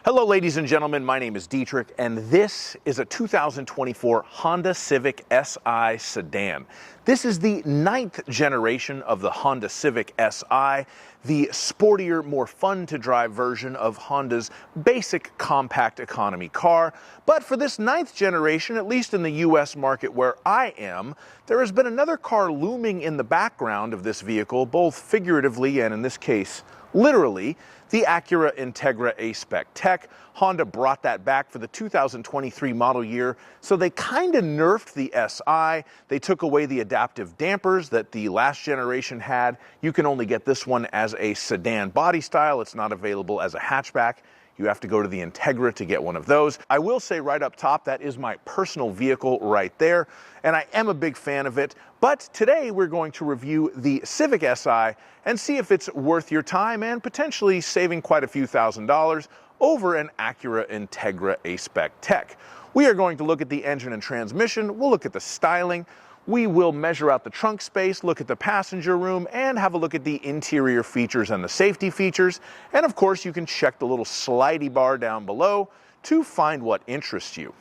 Hello ladies and gentlemen, my name is Dietrich and this is a 2024 Honda Civic Si sedan. This is the 9th generation of the Honda Civic Si, the sportier, more fun to drive version of Honda's basic compact economy car. But for this 9th generation, at least in the US market where I am, there has been another car looming in the background of this vehicle, both figuratively and in this case, literally, the Acura Integra A-Spec Tech. Honda brought that back for the 2023 model year, so they kind of nerfed the Si. They took away the adaptive dampers that the last generation had. You can only get this one as a sedan body style. It's not available as a hatchback. You have to go to the Integra to get one of those. I will say right up top, that is my personal vehicle right there, and I am a big fan of it. But today we're going to review the Civic Si and see if it's worth your time and potentially saving quite a few $1,000s over an Acura Integra A-Spec Tech. We are going to look at the engine and transmission, we'll look at the styling, we will measure out the trunk space, look at the passenger room, and have a look at the interior features and the safety features. And of course, you can check the little slidey bar down below to find what interests you.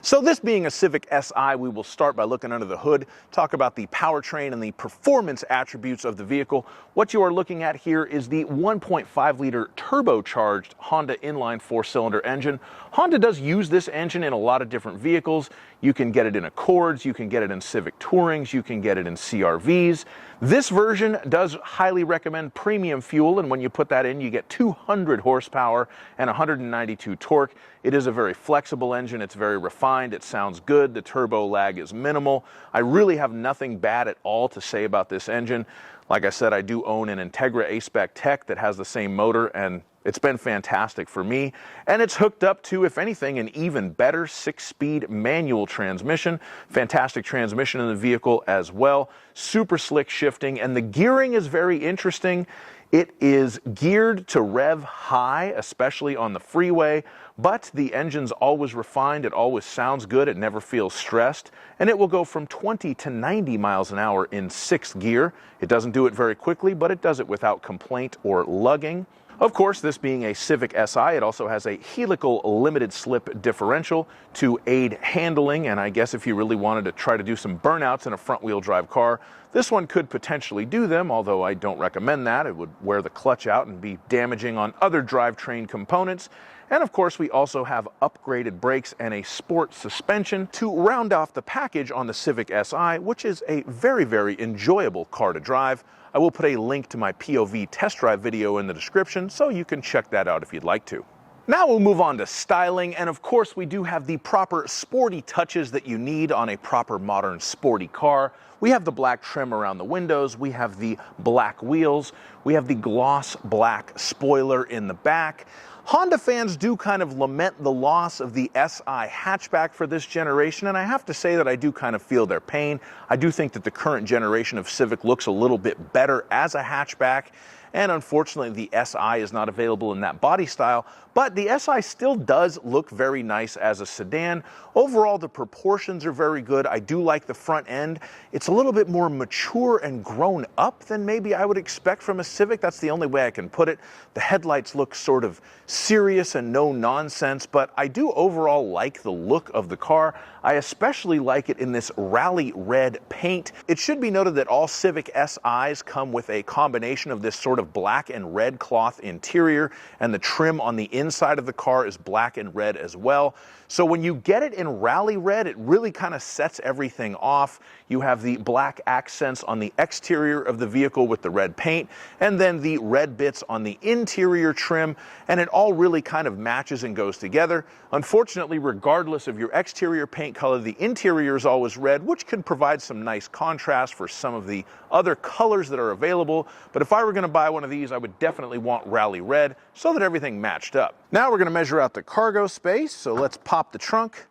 So this being a Civic Si, we will start by looking under the hood, talk about the powertrain and the performance attributes of the vehicle. What you are looking at here is the 1.5-liter turbocharged Honda inline 4-cylinder engine. Honda does use this engine in a lot of different vehicles. You can get it in Accords, you can get it in Civic Tourings, you can get it in CR-Vs. This version does highly recommend premium fuel, and when you put that in, you get 200 horsepower and 192 torque. It is a very flexible engine, it's very refined, it sounds good, the turbo lag is minimal. I really have nothing bad at all to say about this engine. Like I said, I do own an Integra A-Spec Tech that has the same motor, and it's been fantastic for me. And it's hooked up to, if anything, an even better 6-speed manual transmission. Fantastic transmission in the vehicle as well. Super slick shifting, and the gearing is very interesting. It is geared to rev high, especially on the freeway, but the engine's always refined, it always sounds good, it never feels stressed, and it will go from 20 to 90 miles an hour in 6th gear. It doesn't do it very quickly, but it does it without complaint or lugging. Of course, this being a Civic Si, it also has a helical limited slip differential to aid handling, and I guess if you really wanted to try to do some burnouts in a front-wheel drive car, this one could potentially do them, although I don't recommend that. It would wear the clutch out and be damaging on other drivetrain components. And of course, we also have upgraded brakes and a sport suspension to round off the package on the Civic Si, which is a very, very enjoyable car to drive. I will put a link to my POV test drive video in the description, so you can check that out if you'd like to. Now we'll move on to styling, and of course we do have the proper sporty touches that you need on a proper modern sporty car. We have the black trim around the windows, we have the black wheels, we have the gloss black spoiler in the back. Honda fans do kind of lament the loss of the Si hatchback for this generation, and I have to say that I do kind of feel their pain. I do think that the current generation of Civic looks a little bit better as a hatchback, and unfortunately the Si is not available in that body style, but the Si still does look very nice as a sedan. Overall, the proportions are very good. I do like the front end. It's a little bit more mature and grown up than maybe I would expect from a Civic. That's the only way I can put it. The headlights look sort of serious and no nonsense, but I do overall like the look of the car. I especially like it in this rally red paint. It should be noted that all Civic Si's come with a combination of this sort of black and red cloth interior, and the trim on the inside of the car is black and red as well. So when you get it in rally red, it really kind of sets everything off. You have the black accents on the exterior of the vehicle with the red paint, and then the red bits on the interior trim, and it all really kind of matches and goes together. Unfortunately, regardless of your exterior paint color, the interior is always red, which can provide some nice contrast for some of the other colors that are available. But if I were going to buy one of these, I would definitely want rally red so that everything matched up. Now we're going to measure out the cargo space, so let's pop the trunk,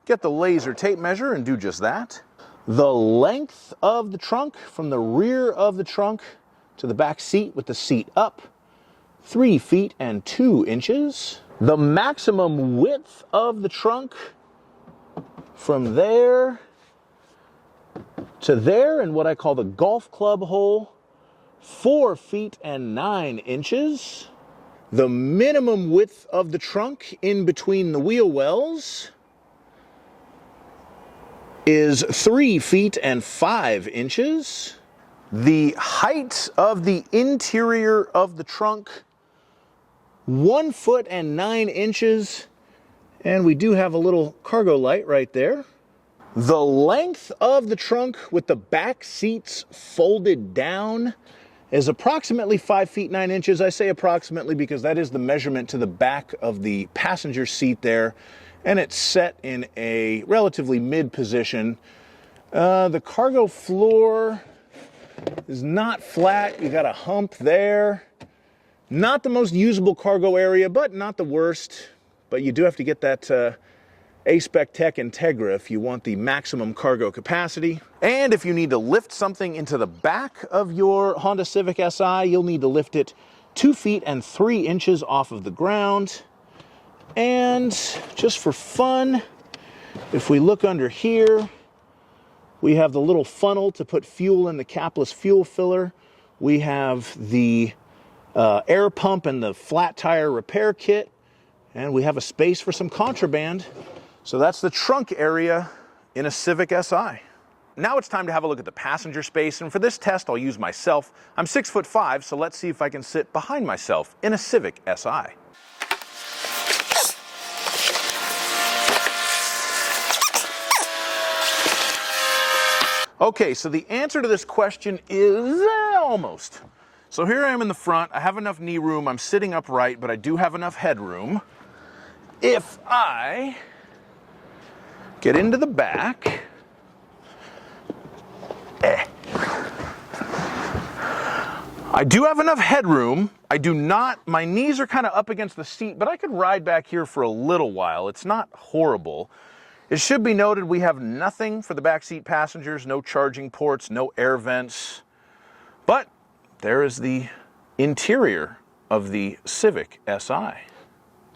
get the laser tape measure, and do just that. The length of the trunk from the rear of the trunk to the back seat with the seat up, 3 feet and 2 inches. The maximum width of the trunk from there to there in what I call the golf club hole, 4 feet and 9 inches. The minimum width of the trunk in between the wheel wells is 3 feet and 5 inches. The height of the interior of the trunk, 1 foot and 9 inches. And we do have a little cargo light right there. The length of the trunk with the back seats folded down is approximately 5 feet 9 inches. I say approximately because that is the measurement to the back of the passenger seat there, and it's set in a relatively mid position. The cargo floor is not flat. You got a hump there. Not the most usable cargo area, but not the worst. But you do have to get that A-Spec Tech Integra if you want the maximum cargo capacity. And if you need to lift something into the back of your Honda Civic Si, you'll need to lift it 2 feet and 3 inches off of the ground. And just for fun, if we look under here, we have the little funnel to put fuel in the capless fuel filler. We have the air pump and the flat tire repair kit. And we have a space for some contraband. So that's the trunk area in a Civic Si. Now it's time to have a look at the passenger space, and for this test I'll use myself. I'm 6'5", so let's see if I can sit behind myself in a Civic Si. Okay, so the answer to this question is almost. So here I am in the front. I have enough knee room. I'm sitting upright, but I do have enough headroom. If I get into the back, I do have enough headroom. I do not, my knees are kind of up against the seat, but I could ride back here for a little while. It's not horrible. It should be noted we have nothing for the backseat passengers, no charging ports, no air vents, but there is the interior of the Civic Si.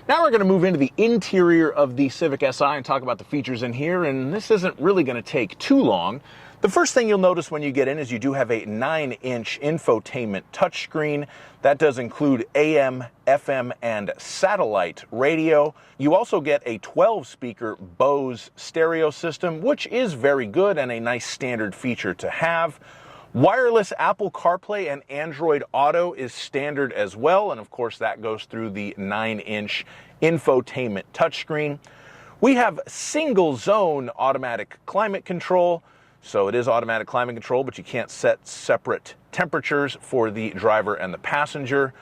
Now we're going to move into the interior of the Civic Si and talk about the features in here, and this isn't really going to take too long. The first thing you'll notice when you get in is you do have a 9-inch infotainment touchscreen. That does include AM, FM, and satellite radio. You also get a 12-speaker Bose stereo system, which is very good and a nice standard feature to have. Wireless Apple CarPlay and Android Auto is standard as well, and of course that goes through the 9-inch infotainment touchscreen. We have single zone automatic climate control, so it is automatic climate control, but you can't set separate temperatures for the driver and the passenger.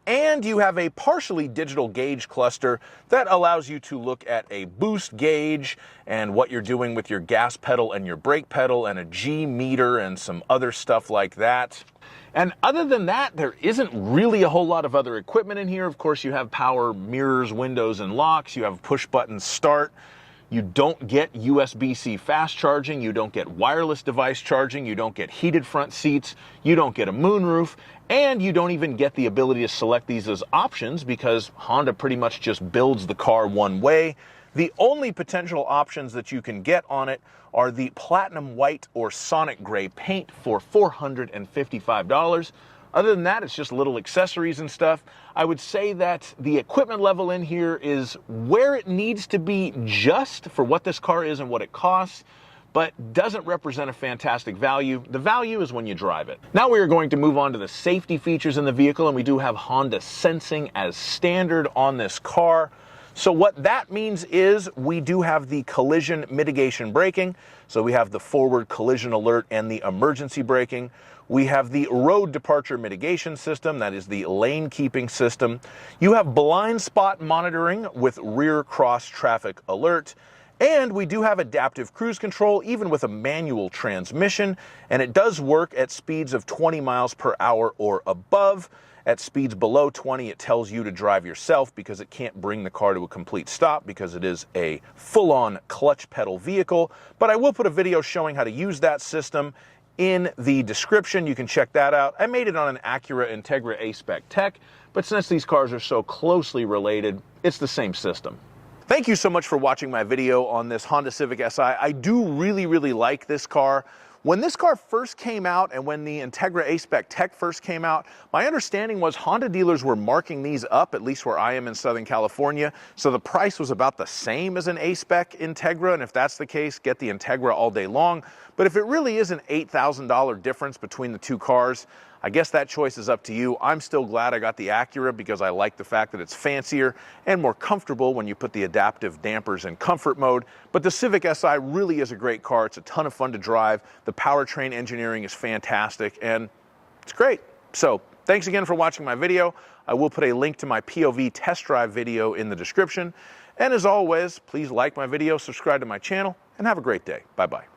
And you have a partially digital gauge cluster that allows you to look at a boost gauge and what you're doing with your gas pedal and your brake pedal, and a G meter and some other stuff like that. And other than that, there isn't really a whole lot of other equipment in here. Of course, you have power mirrors, windows, and locks. You have push button start. You don't get USB-C fast charging, you don't get wireless device charging, you don't get heated front seats, you don't get a moonroof, and you don't even get the ability to select these as options because Honda pretty much just builds the car one way. The only potential options that you can get on it are the platinum white or sonic gray paint for $455. Other than that, it's just little accessories and stuff. I would say that the equipment level in here is where it needs to be just for what this car is and what it costs, but doesn't represent a fantastic value. The value is when you drive it. Now we are going to move on to the safety features in the vehicle, and we do have Honda Sensing as standard on this car. So what that means is we do have the collision mitigation braking. So we have the forward collision alert and the emergency braking. We have the road departure mitigation system, that is the lane keeping system. You have blind spot monitoring with rear cross traffic alert. And we do have adaptive cruise control, even with a manual transmission. And it does work at speeds of 20 miles per hour or above. At speeds below 20, it tells you to drive yourself because it can't bring the car to a complete stop because it is a full-on clutch pedal vehicle. But I will put a video showing how to use that system in the description. You can check that out. I made it on an Acura Integra A-Spec Tech, but since these cars are so closely related, it's the same system. Thank you so much for watching my video on this Honda Civic Si. I do really like this car. When this car first came out and when the Integra A-Spec Tech first came out, my understanding was Honda dealers were marking these up, at least where I am in Southern California, so the price was about the same as an A-Spec Integra, and if that's the case, get the Integra all day long. But if it really is an $8,000 difference between the two cars, I guess that choice is up to you. I'm still glad I got the Acura because I like the fact that it's fancier and more comfortable when you put the adaptive dampers in comfort mode. But the Civic Si really is a great car. It's a ton of fun to drive. The powertrain engineering is fantastic and it's great. So thanks again for watching my video. I will put a link to my POV test drive video in the description. And as always, please like my video, subscribe to my channel, and have a great day. Bye-bye.